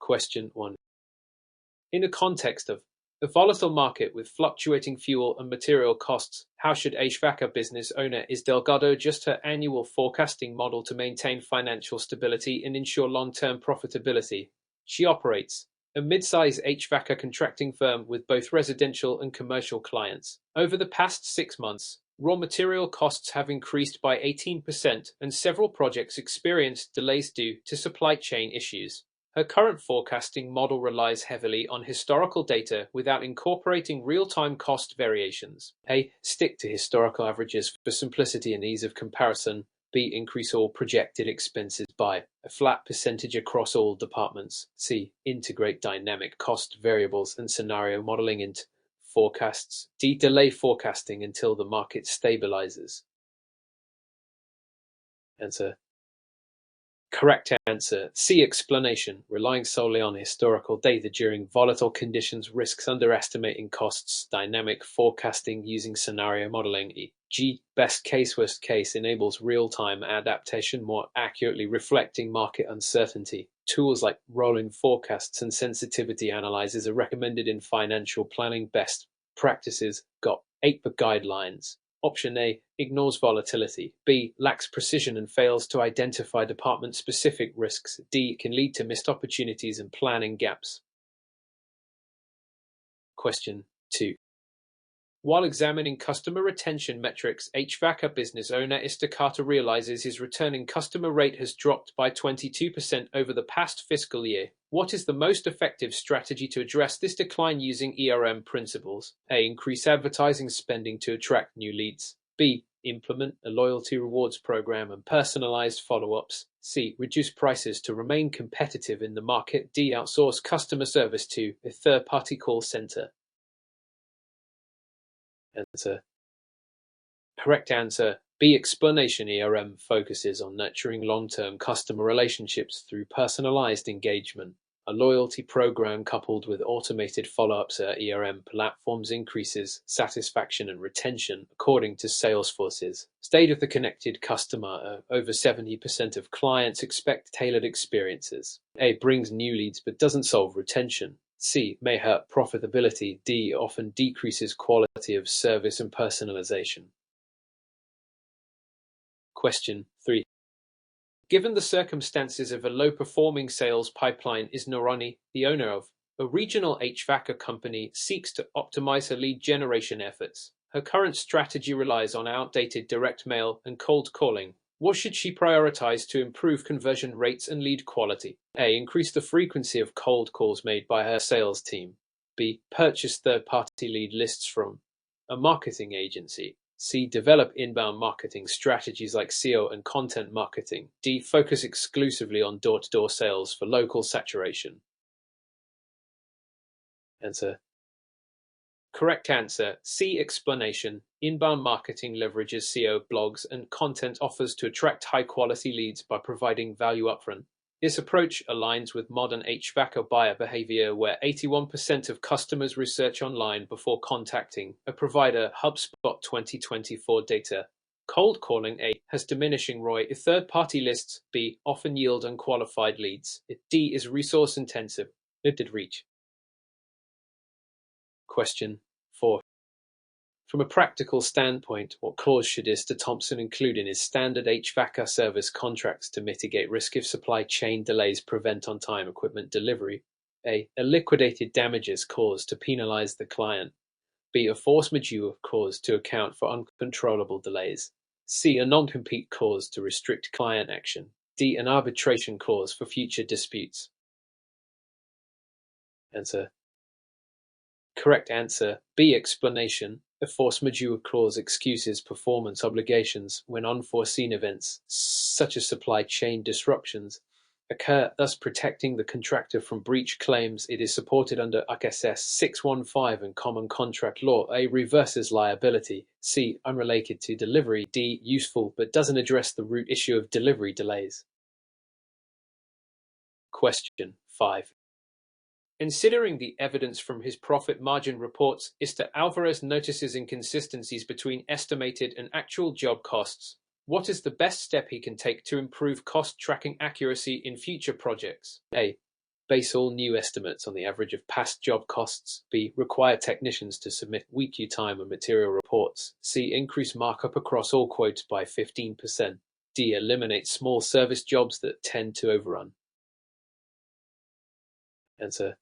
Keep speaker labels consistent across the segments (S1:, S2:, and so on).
S1: Question 1. In the context of a volatile market with fluctuating fuel and material costs, how should HVACR business owner Is Delgado adjust her annual forecasting model to maintain financial stability and ensure long-term profitability? She operates a mid-size HVACR contracting firm with both residential and commercial clients. Over the past 6 months, raw material costs have increased by 18% and several projects experienced delays due to supply chain issues. Her current forecasting model relies heavily on historical data without incorporating real-time cost variations. A. Stick to historical averages for simplicity and ease of comparison. B. Increase all projected expenses by a flat percentage across all departments. C. Integrate dynamic cost variables and scenario modeling into forecasts. D. Delay forecasting until the market stabilizes. Answer. Correct answer. C. Explanation. Relying solely on historical data during volatile conditions risks underestimating costs. Dynamic forecasting using scenario modeling. G. Best case, worst case enables real-time adaptation, more accurately reflecting market uncertainty. Tools like rolling forecasts and sensitivity analyzers are recommended in financial planning. Best practices. Got 8 guidelines. Option A. Ignores volatility. B. Lacks precision and fails to identify department-specific risks. D. Can lead to missed opportunities and planning gaps. Question 2. While examining customer retention metrics, HVACR business owner Istacata realizes his returning customer rate has dropped by 22% over the past fiscal year. What is the most effective strategy to address this decline using ERM principles? A. Increase advertising spending to attract new leads. B. Implement a loyalty rewards program and personalized follow-ups. C. Reduce prices to remain competitive in the market. D. Outsource customer service to a third-party call center. Answer. Correct answer. B. Explanation. ERM focuses on nurturing long-term customer relationships through personalized engagement. A loyalty program coupled with automated follow-ups at ERM platforms increases satisfaction and retention, according to Salesforce's State of the Connected Customer. Over 70% of clients expect tailored experiences. A. Brings new leads but doesn't solve retention. C. May hurt profitability. D. Often decreases quality of service and personalization. Question 3. Given the circumstances of a low-performing sales pipeline, Is Norani, the owner of a regional HVACR company, seeks to optimize her lead generation efforts. Her current strategy relies on outdated direct mail and cold calling. What should she prioritize to improve conversion rates and lead quality? A. Increase the frequency of cold calls made by her sales team. B. Purchase third-party lead lists from a marketing agency. C. Develop inbound marketing strategies like SEO and content marketing. D. Focus exclusively on door-to-door sales for local saturation. Answer. Correct answer. C. Explanation. Inbound marketing leverages SEO, blogs, and content offers to attract high-quality leads by providing value upfront. This approach aligns with modern HVACR buyer behavior, where 81% of customers research online before contacting a provider. HubSpot 2024 data. Cold calling. A. Has diminishing ROI if third-party lists. B. Often yield unqualified leads. D. Is resource-intensive. Limited reach. Question 4. From a practical standpoint, what clause should Mr. Thompson include in his standard HVACR service contracts to mitigate risk if supply chain delays prevent on-time equipment delivery? A. A liquidated damages clause to penalize the client. B. A force majeure clause to account for uncontrollable delays. C. A non-compete clause to restrict client action. D. An arbitration clause for future disputes. Answer. Correct answer. B. Explanation. A force majeure clause excuses performance obligations when unforeseen events, such as supply chain disruptions, occur, thus protecting the contractor from breach claims. It is supported under ICSS 615 and Common Contract Law. A. Reverses liability. C. Unrelated to delivery. D. Useful but doesn't address the root issue of delivery delays. Question 5. Considering the evidence from his profit margin reports, Mr. Alvarez notices inconsistencies between estimated and actual job costs. What is the best step he can take to improve cost tracking accuracy in future projects? A. Base all new estimates on the average of past job costs. B. Require technicians to submit weekly time and material reports. C. Increase markup across all quotes by 15%. D. Eliminate small service jobs that tend to overrun. Answer.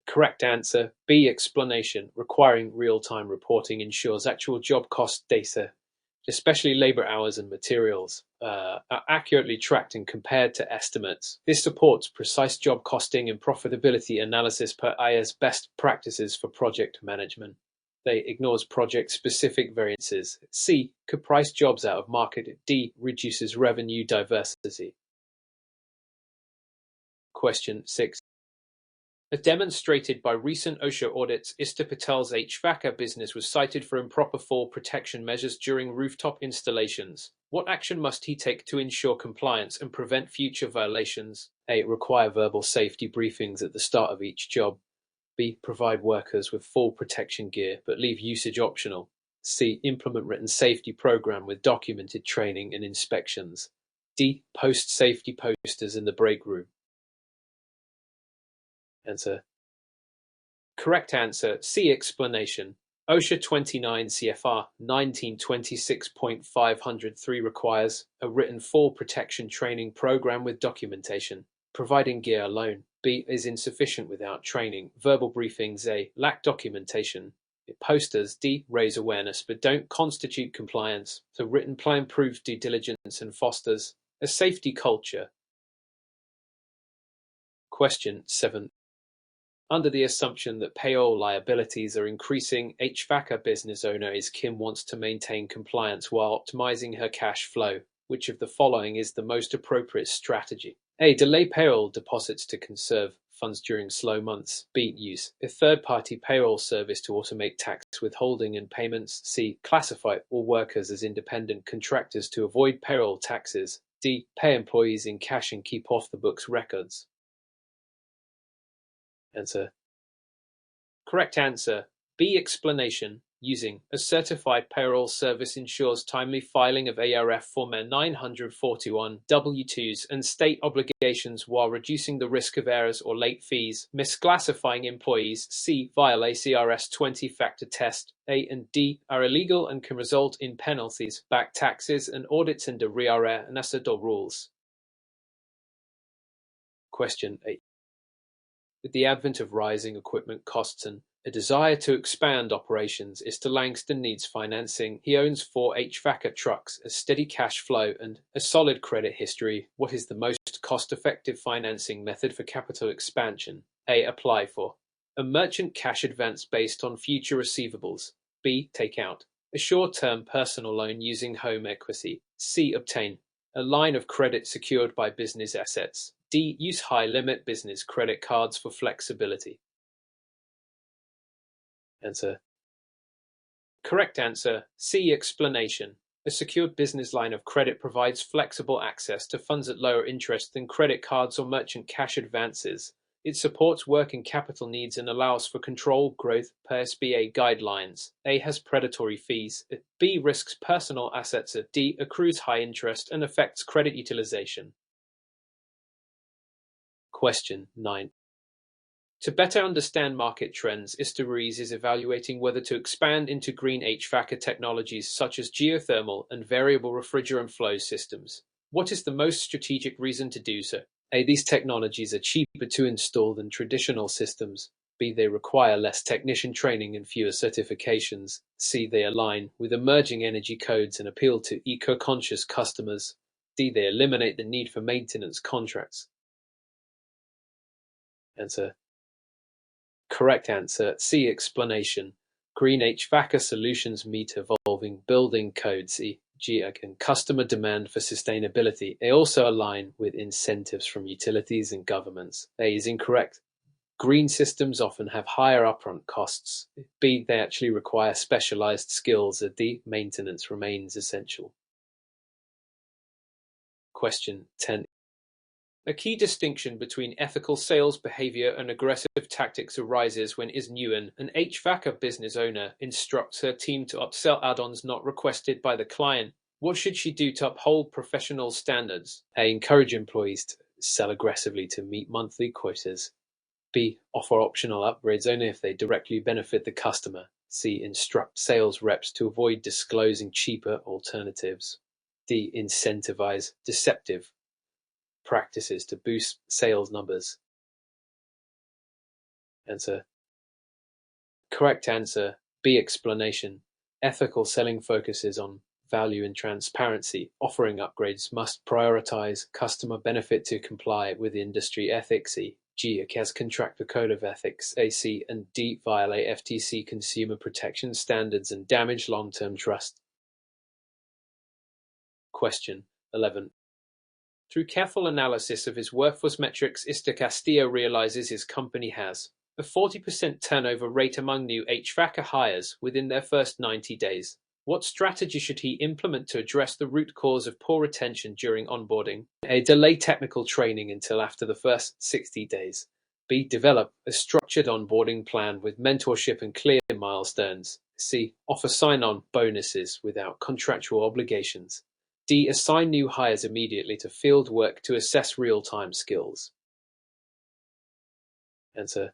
S1: Correct answer. B. Explanation. Requiring real-time reporting ensures actual job cost data, especially labor hours and materials, are accurately tracked and compared to estimates. This supports precise job costing and profitability analysis per IA's best practices for project management. They ignores project-specific variances. C. Could price jobs out of market. D. Reduces revenue diversity. Question 6. As demonstrated by recent OSHA audits, Ista Patel's HVACR business was cited for improper fall protection measures during rooftop installations. What action must he take to ensure compliance and prevent future violations? A. Require verbal safety briefings at the start of each job. B. Provide workers with full protection gear but leave usage optional. C. Implement written safety program with documented training and inspections. D. Post safety posters in the break room. Answer. Correct answer. C. Explanation. OSHA 29 CFR 1926.503 requires a written fall protection training program with documentation. Providing gear alone. B. Is insufficient without training. Verbal briefings. A. Lack documentation. Posters. D. Raise awareness but don't constitute compliance. So written plan proves due diligence and fosters a safety culture. Question 7. Under the assumption that payroll liabilities are increasing, HVACR business owner is Kim wants to maintain compliance while optimizing her cash flow. Which of the following is the most appropriate strategy? A. Delay payroll deposits to conserve funds during slow months. B. Use a third-party payroll service to automate tax withholding and payments. C. Classify all workers as independent contractors to avoid payroll taxes. D. Pay employees in cash and keep off-the-books records. Answer. Correct answer. B. Explanation. Using a certified payroll service ensures timely filing of ARF Form 941 W-2s and state obligations while reducing the risk of errors or late fees. Misclassifying employees. C. Violate CRS 20-factor test. A and D are illegal and can result in penalties, back taxes, and audits under RIARA and ASADO rules. Question 8. With the advent of rising equipment costs and a desire to expand operations, Mr. Langston needs financing. He owns 4 HVACR trucks, a steady cash flow, and a solid credit history. What is the most cost-effective financing method for capital expansion? A. Apply for a merchant cash advance based on future receivables. B. Take out a short-term personal loan using home equity. C. Obtain a line of credit secured by business assets. D. Use high-limit business credit cards for flexibility. Answer. Correct answer. C. Explanation. A secured business line of credit provides flexible access to funds at lower interest than credit cards or merchant cash advances. It supports working capital needs and allows for controlled growth per SBA guidelines. A. Has predatory fees. B. Risks personal assets. D. Accrues high interest and affects credit utilization. Question 9. To better understand market trends, Isteries is evaluating whether to expand into green HVACR technologies such as geothermal and variable refrigerant flow systems. What is the most strategic reason to do so? A. These technologies are cheaper to install than traditional systems. B. They require less technician training and fewer certifications. C. They align with emerging energy codes and appeal to eco-conscious customers. D. They eliminate the need for maintenance contracts. Answer. Correct answer. C. Explanation. Green HVACR solutions meet evolving building codes, e.g. and customer demand for sustainability. They also align with incentives from utilities and governments. A is incorrect. Green systems often have higher upfront costs. B. They actually require specialized skills. D. Maintenance remains essential. Question 10. A key distinction between ethical sales behavior and aggressive tactics arises when Is Nguyen, an HVACR business owner, instructs her team to upsell add-ons not requested by the client. What should she do to uphold professional standards? A. Encourage employees to Sell aggressively to meet monthly quotas. B. Offer optional upgrades only if they directly benefit the customer. C. Instruct sales reps to avoid disclosing cheaper alternatives. D. Incentivize deceptive practices to boost sales numbers. Answer. Correct answer. B. Explanation. Ethical selling focuses on value and transparency. Offering upgrades must prioritize customer benefit to comply with industry ethics. G. Has contractor code of ethics. AC and D. Violate FTC consumer protection standards and damage long-term trust. Question 11. Through careful analysis of his workforce metrics, Mr. Castillo realizes his company has a 40% turnover rate among new HVACR hires within their first 90 days. What strategy should he implement to address the root cause of poor retention during onboarding? A. Delay technical training until after the first 60 days. B. Develop a structured onboarding plan with mentorship and clear milestones. C. Offer sign-on bonuses without contractual obligations. D. Assign new hires immediately to field work to assess real-time skills. Answer.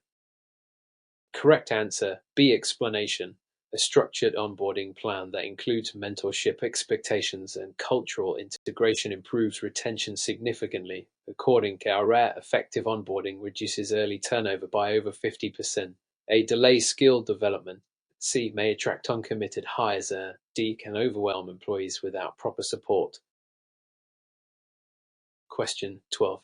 S1: Correct answer. B. Explanation. A structured onboarding plan that includes mentorship, expectations, and cultural integration improves retention significantly. According to our effective onboarding reduces early turnover by over 50%. A. Delay skill development. C. May attract uncommitted hires. D. Can overwhelm employees without proper support. Question 12.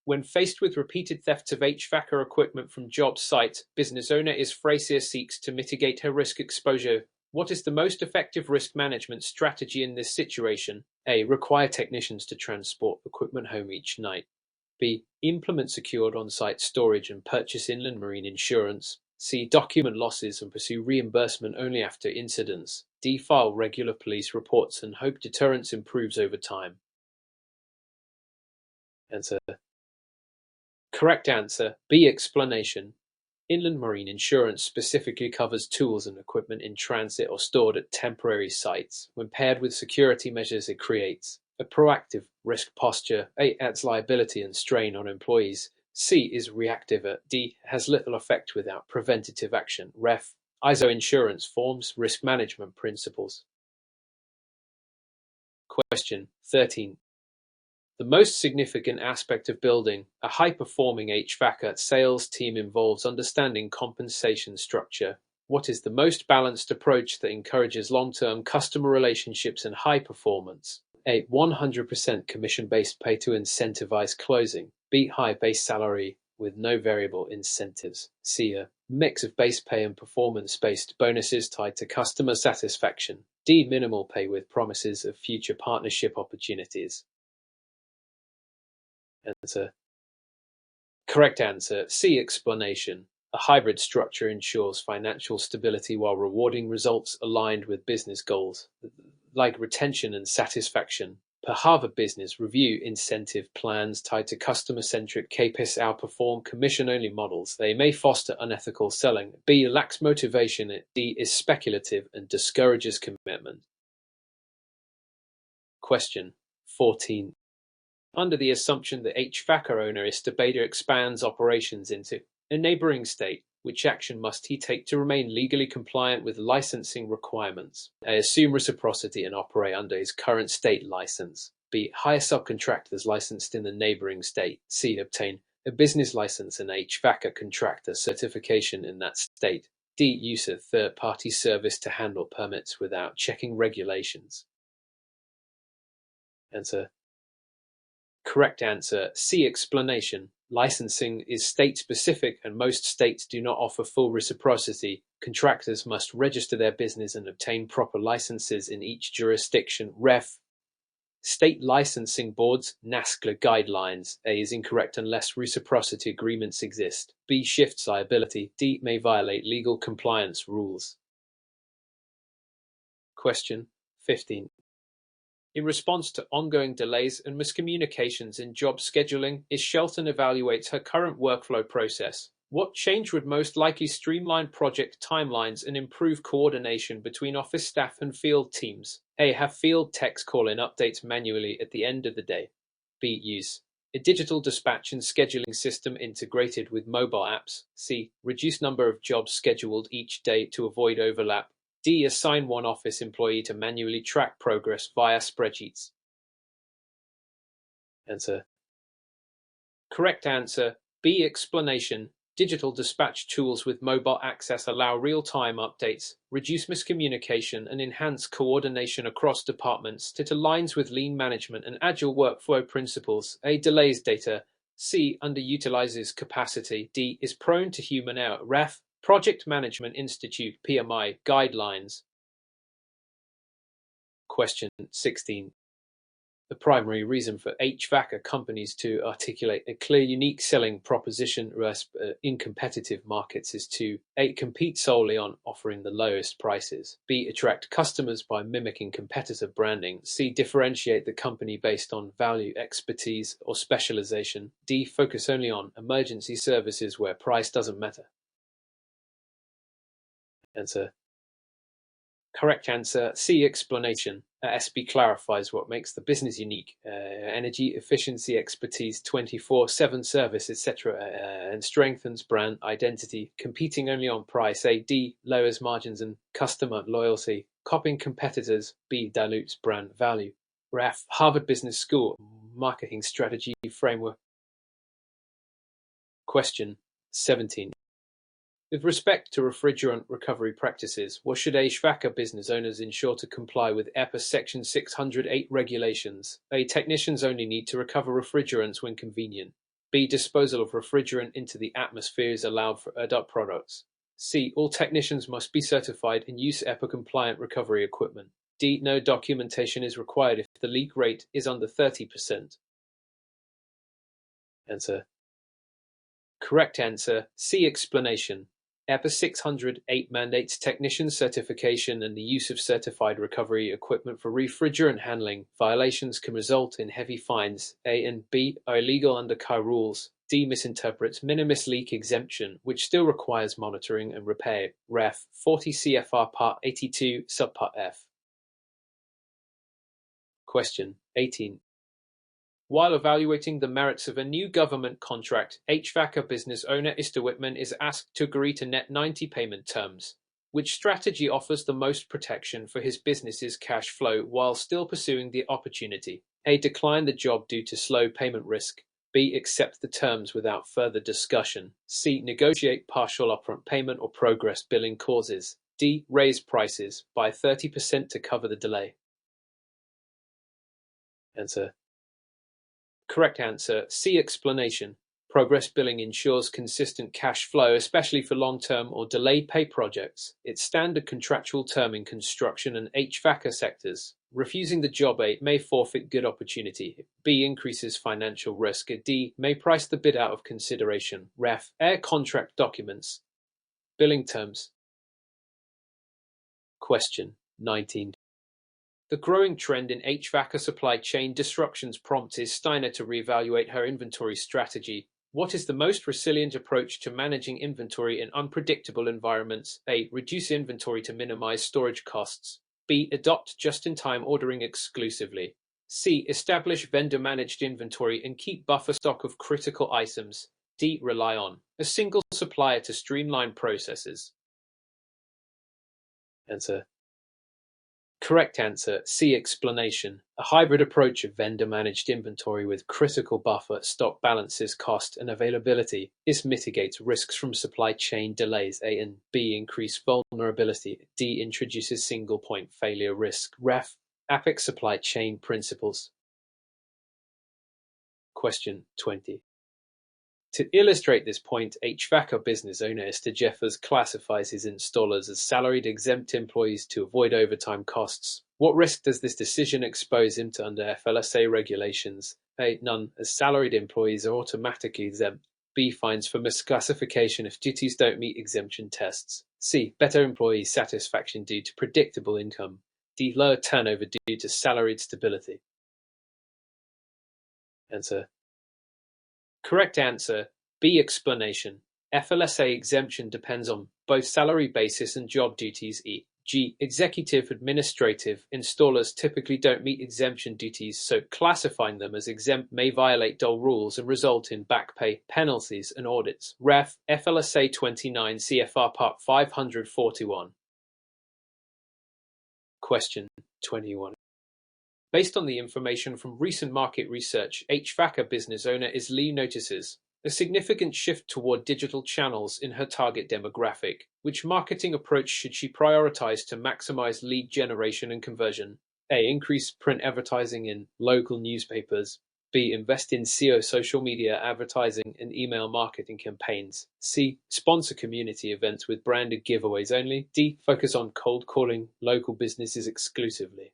S1: When faced with repeated thefts of HVACR equipment from job sites, business owner Fraser seeks to mitigate her risk exposure. What is the most effective risk management strategy in this situation? A. Require technicians to transport equipment home each night. B. Implement secured on-site storage and purchase inland marine insurance. C. Document losses and pursue reimbursement only after incidents. D. File regular police reports and hope deterrence improves over time. Answer. Correct answer. B. Explanation. Inland marine insurance specifically covers tools and equipment in transit or stored at temporary sites. When paired with security measures, it creates a proactive risk posture. A. Adds liability and strain on employees. C. Is reactive. D. Has little effect without preventative action. Ref. ISO insurance forms risk management principles. Question 13. The most significant aspect of building a high-performing HVACR sales team involves understanding compensation structure. What is the most balanced approach that encourages long-term customer relationships and high performance? A. 100% commission-based pay to incentivize closing. B. High base salary with no variable incentives. C. A mix of base pay and performance-based bonuses tied to customer satisfaction. D. Minimal pay with promises of future partnership opportunities. Answer. Correct answer. C. Explanation. A hybrid structure ensures financial stability while rewarding results aligned with business goals, like retention and satisfaction. Per Harvard Business Review, incentive plans tied to customer-centric KPIs outperform commission-only models. They may foster unethical selling. B. Lacks motivation. D. Is speculative and discourages commitment. Question 14. Under the assumption that HVACR owner Beta expands operations into a neighboring state, which action must he take to remain legally compliant with licensing requirements? A. Assume reciprocity and operate under his current state license. B. Hire subcontractors licensed in the neighboring state. C. Obtain a business license and HVACR contractor certification in that state. D. Use a third-party service to handle permits without checking regulations. Answer. Correct answer. C. Explanation. Licensing is state-specific and most states do not offer full reciprocity. Contractors must register their business and obtain proper licenses in each jurisdiction. Ref. State licensing boards, NASCLA guidelines. A. Is incorrect unless reciprocity agreements exist. B. Shifts liability. D. May violate legal compliance rules. Question 15. In response to ongoing delays and miscommunications in job scheduling, Shelton evaluates her current workflow process. What change would most likely streamline project timelines and improve coordination between office staff and field teams? A. Have field techs call in updates manually at the end of the day. B. Use A digital dispatch and scheduling system integrated with mobile apps. C. Reduce number of jobs scheduled each day to avoid overlap. D. Assign one office employee to manually track progress via spreadsheets. Answer. Correct answer. B. Explanation. Digital dispatch tools with mobile access allow real-time updates, reduce miscommunication, and enhance coordination across departments. It aligns with lean management and agile workflow principles. A. Delays data. C. Underutilizes capacity. D. Is prone to human error. Ref. Project Management Institute (PMI) guidelines. Question 16. The primary reason for HVACR companies to articulate a clear, unique selling proposition in competitive markets is to A. Compete solely on offering the lowest prices. B. Attract customers by mimicking competitor branding. C. Differentiate the company based on value, expertise, or specialization. D. Focus only on emergency services where price doesn't matter. Answer. Correct answer. C. Explanation. SB clarifies what makes the business unique. Energy efficiency, expertise, 24/7 service, etc. And strengthens brand identity. Competing only on price. A. D. Lowers margins and customer loyalty. Copying competitors. B. Dilutes brand value. Ref. Harvard Business School Marketing Strategy Framework. Question 17. With respect to refrigerant recovery practices, what should HVACR business owners ensure to comply with EPA Section 608 regulations? A. Technicians only need to recover refrigerants when convenient. B. Disposal of refrigerant into the atmosphere is allowed for adult products. C. All technicians must be certified and use EPA-compliant recovery equipment. D. No documentation is required if the leak rate is under 30%. Answer. Correct answer. C. Explanation. EPA 608 mandates technician certification and the use of certified recovery equipment for refrigerant handling. Violations can result in heavy fines. A and B are illegal under CAR rules. D misinterprets minimis leak exemption, which still requires monitoring and repair. Ref. 40 CFR Part 82, Subpart F. Question 18. While evaluating the merits of a new government contract, HVACR business owner Mr. Whitman is asked to agree to net 90 payment terms. Which strategy offers the most protection for his business's cash flow while still pursuing the opportunity? A. Decline the job due to slow payment risk. B. Accept the terms without further discussion. C. Negotiate partial upfront payment or progress billing clauses. D. Raise prices by 30% to cover the delay. Answer. Correct answer. C. Explanation. Progress billing ensures consistent cash flow, especially for long-term or delayed pay projects. It's standard contractual term in construction and HVACR sectors. Refusing the job A may forfeit good opportunity. B. Increases financial risk. D. May price the bid out of consideration. Ref. Air contract documents. Billing terms. Question 19. The growing trend in HVACR supply chain disruptions prompted Steiner to reevaluate her inventory strategy. What is the most resilient approach to managing inventory in unpredictable environments? A. Reduce inventory to minimize storage costs. B. Adopt just-in-time ordering exclusively. C. Establish vendor-managed inventory and keep buffer stock of critical items. D. Rely on a single supplier to streamline processes. Answer. Correct answer. C. Explanation. A hybrid approach of vendor-managed inventory with critical buffer stock balances cost and availability. This mitigates risks from supply chain delays. A and B increase vulnerability. D introduces single-point failure risk. Ref. APEX supply chain principles. Question 20. To illustrate this point, HVACR business owner Esther Jeffers classifies his installers as salaried exempt employees to avoid overtime costs. What risk does this decision expose him to under FLSA regulations? A. None, as salaried employees are automatically exempt. B. Fines for misclassification if duties don't meet exemption tests. C. Better employee satisfaction due to predictable income. D. Lower turnover due to salaried stability. Answer. Correct answer. B. Explanation. FLSA exemption depends on both salary basis and job duties. E. G. Executive administrative. Installers typically don't meet exemption duties, so classifying them as exempt may violate DOL rules and result in back pay, penalties, and audits. Ref. FLSA 29 CFR Part 541. Question 21. Based on the information from recent market research, HVACR business owner Islee notices a significant shift toward digital channels in her target demographic. Which marketing approach should she prioritize to maximize lead generation and conversion? A. Increase print advertising in local newspapers. B. Invest in SEO social media advertising and email marketing campaigns. C. Sponsor community events with branded giveaways only. D. Focus on cold calling local businesses exclusively.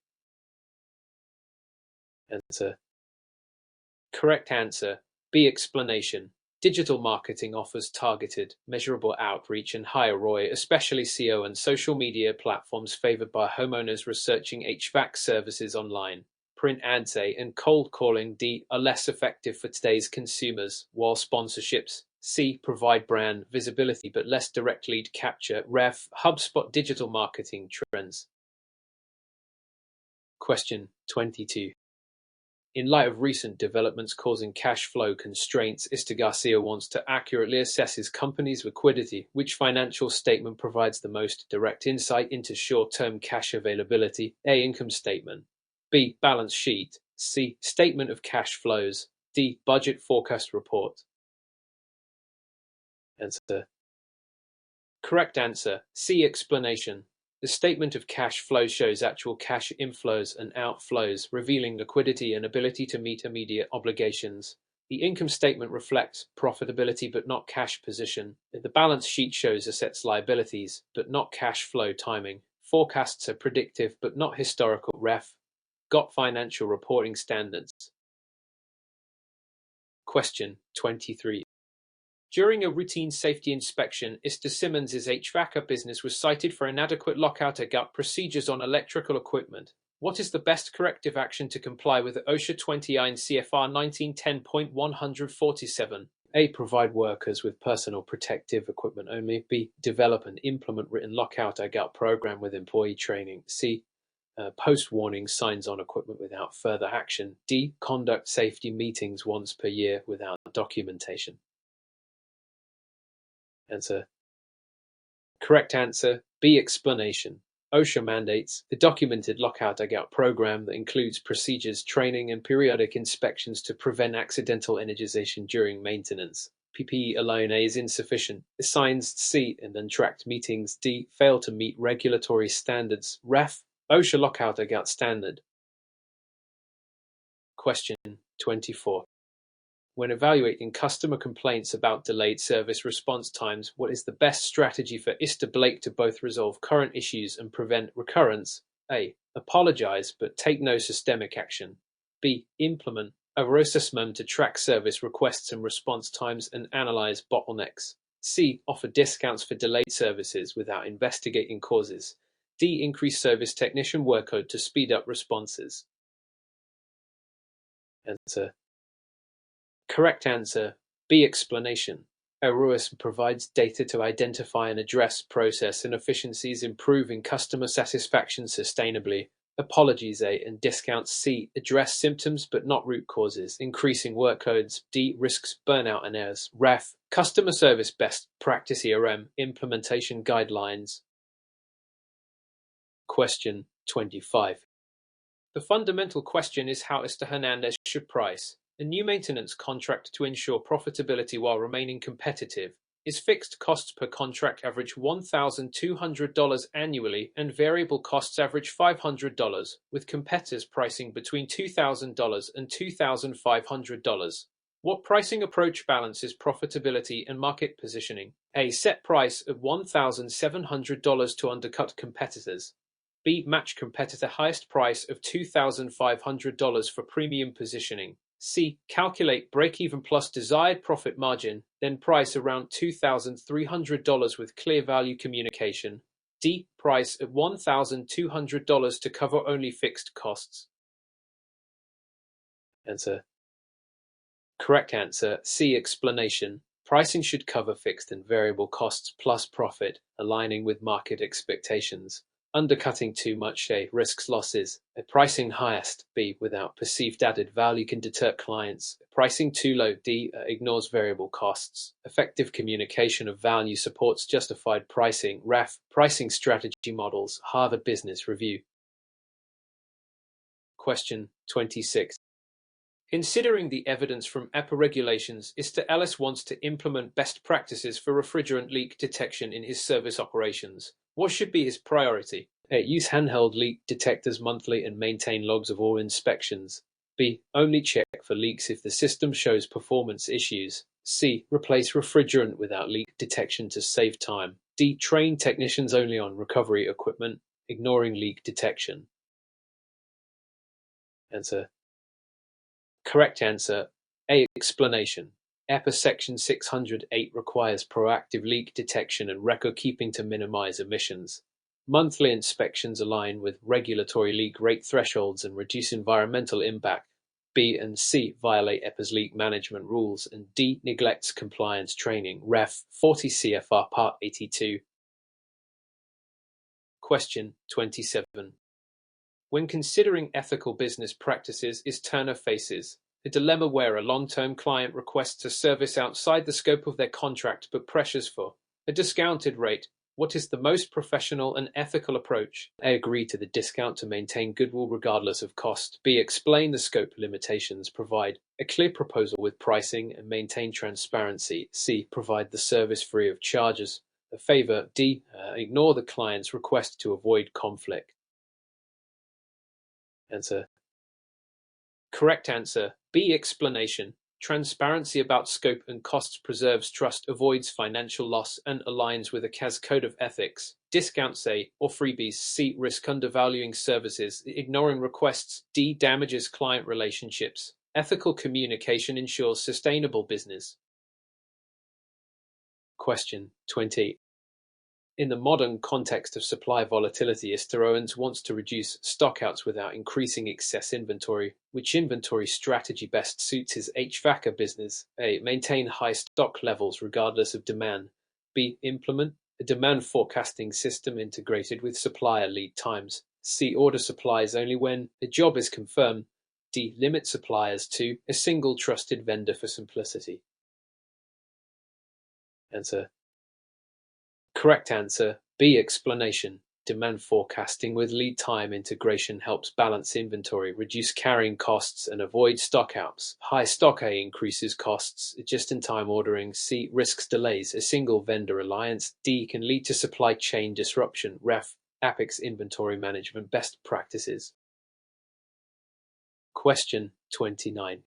S1: Answer. Correct answer. B. Explanation. Digital marketing offers targeted, measurable outreach and higher ROI, especially SEO and social media platforms favored by homeowners researching HVAC services online. Print ads A and cold calling D are less effective for today's consumers, while sponsorships C provide brand visibility but less direct lead capture. Ref. HubSpot digital marketing trends. Question 22. In light of recent developments causing cash flow constraints, Mr. Garcia wants to accurately assess his company's liquidity. Which financial statement provides the most direct insight into short-term cash availability? A. Income statement. B. Balance sheet. C. Statement of cash flows. D. Budget forecast report. Answer. Correct answer. C. Explanation. The statement of cash flow shows actual cash inflows and outflows, revealing liquidity and ability to meet immediate obligations. The income statement reflects profitability but not cash position. The balance sheet shows assets liabilities, but not cash flow timing. Forecasts are predictive but not historical. Ref. Got financial reporting standards. Question 23. During a routine safety inspection, Mr. Simmons's HVACR business was cited for inadequate lockout-out procedures on electrical equipment. What is the best corrective action to comply with OSHA 29 CFR 1910.147? A. Provide workers with personal protective equipment only. B. Develop and implement written lockout-out program with employee training. C. Post warning signs on equipment without further action. D. Conduct safety meetings once per year without documentation. Answer. Correct answer. B. Explanation. OSHA mandates the documented lockout-out program that includes procedures, training, and periodic inspections to prevent accidental energization during maintenance. PPE alone A is insufficient. Assigns C and untracked meetings. D. Fail to meet regulatory standards. Ref. OSHA lockout-out standard. Question 24. When evaluating customer complaints about delayed service response times, what is the best strategy for Mr. Blake to both resolve current issues and prevent recurrence? A. Apologize but take no systemic action. B. Implement a assessment to track service requests and response times and analyze bottlenecks. C. Offer discounts for delayed services without investigating causes. D. Increase service technician workload to speed up responses. Answer. Correct answer. B. Explanation. ROAS provides data to identify and address process inefficiencies, improving customer satisfaction sustainably. Apologies A and discounts C address symptoms but not root causes, increasing workloads. D. Risks burnout and errors. Ref. Customer service best practice implementation guidelines. Question 25. The fundamental question is how Mr. Hernandez should price a new maintenance contract to ensure profitability while remaining competitive. His fixed costs per contract average $1,200 annually and variable costs average $500, with competitors pricing between $2,000 and $2,500. What pricing approach balances profitability and market positioning? A. Set price of $1,700 to undercut competitors. B. Match competitor highest price of $2,500 for premium positioning. C. Calculate break-even plus desired profit margin, then price around $2,300 with clear value communication. D. Price at $1,200 to cover only fixed costs. Answer. Correct answer. C. Explanation. Pricing should cover fixed and variable costs plus profit, aligning with market expectations. Undercutting too much, A, risks losses. Pricing highest, B, without perceived added value can deter clients. Pricing too low, D, ignores variable costs. Effective communication of value supports justified pricing. RAF, pricing strategy models, Harvard Business Review. Question 26. Considering the evidence from EPA regulations, Mr. Ellis wants to implement best practices for refrigerant leak detection in his service operations. What should be his priority? A. Use handheld leak detectors monthly and maintain logs of all inspections. B. Only check for leaks if the system shows performance issues. C. Replace refrigerant without leak detection to save time. D. Train technicians only on recovery equipment, ignoring leak detection. Answer. Correct answer, A. Explanation. EPA Section 608 requires proactive leak detection and record keeping to minimize emissions. Monthly inspections align with regulatory leak rate thresholds and reduce environmental impact. B and C violate EPA's leak management rules, and D neglects compliance training. Ref 40 CFR Part 82. Question 27. When considering ethical business practices, is Turner faces a dilemma where a long-term client requests a service outside the scope of their contract but pressures for a discounted rate. What is the most professional and ethical approach? A. Agree to the discount to maintain goodwill regardless of cost. B. Explain the scope limitations. Provide a clear proposal with pricing and maintain transparency. C. Provide the service free of charges. A favor. D. Ignore the client's request to avoid conflict. Answer. Correct answer, B. Explanation. Transparency about scope and costs preserves trust, avoids financial loss, and aligns with a CAS code of ethics. Discounts A, or freebies. C. Risk undervaluing services, ignoring requests. D. Damages client relationships. Ethical communication ensures sustainable business. Question 20. In the modern context of supply volatility, Mr. Owens wants to reduce stockouts without increasing excess inventory. Which inventory strategy best suits his HVACR business? A. Maintain high stock levels regardless of demand. B. Implement a demand forecasting system integrated with supplier lead times. C. Order supplies only when a job is confirmed. D. Limit suppliers to a single trusted vendor for simplicity. Answer. Correct answer, B. Explanation. Demand forecasting with lead time integration helps balance inventory, reduce carrying costs, and avoid stockouts. High stock A increases costs. Just-in-time ordering. C. Risks delays. A single vendor alliance. D. Can lead to supply chain disruption. Ref. Apex inventory management best practices. Question 29.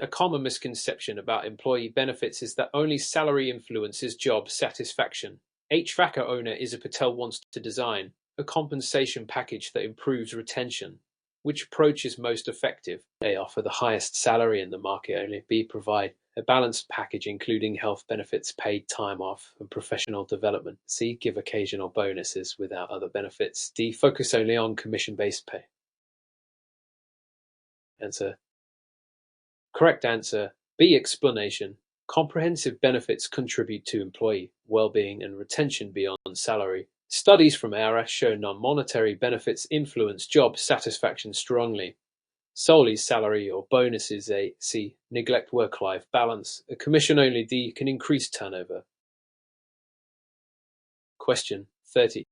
S1: A common misconception about employee benefits is that only salary influences job satisfaction. HVACR owner Isa Patel wants to design a compensation package that improves retention. Which approach is most effective? A. Offer the highest salary in the market only. B. Provide a balanced package including health benefits, paid time off, and professional development. C. Give occasional bonuses without other benefits. D. Focus only on commission-based pay. Answer. Correct answer, B. Explanation. Comprehensive benefits contribute to employee well-being and retention beyond salary. Studies from ARA show non-monetary benefits influence job satisfaction strongly. Solely salary or bonuses A. C. Neglect work-life balance. A commission-only D. Can increase turnover. Question 30.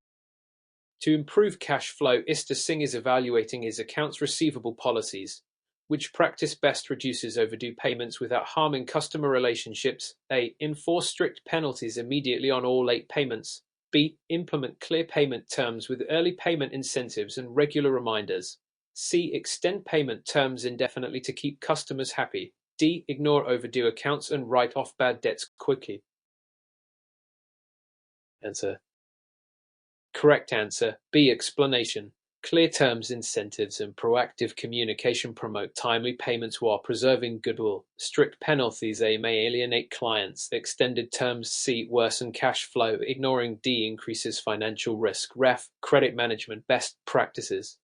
S1: To improve cash flow, Mr. Singh is evaluating his accounts receivable policies. Which practice best reduces overdue payments without harming customer relationships? A. Enforce strict penalties immediately on all late payments. B. Implement clear payment terms with early payment incentives and regular reminders. C. Extend payment terms indefinitely to keep customers happy. D. Ignore overdue accounts and write off bad debts quickly. Answer. Correct answer, B. Explanation. Clear terms, incentives, and proactive communication promote timely payments while preserving goodwill. Strict penalties A. May alienate clients. Extended terms C. Worsen cash flow. Ignoring D. Increases financial risk. Ref. Credit management best practices.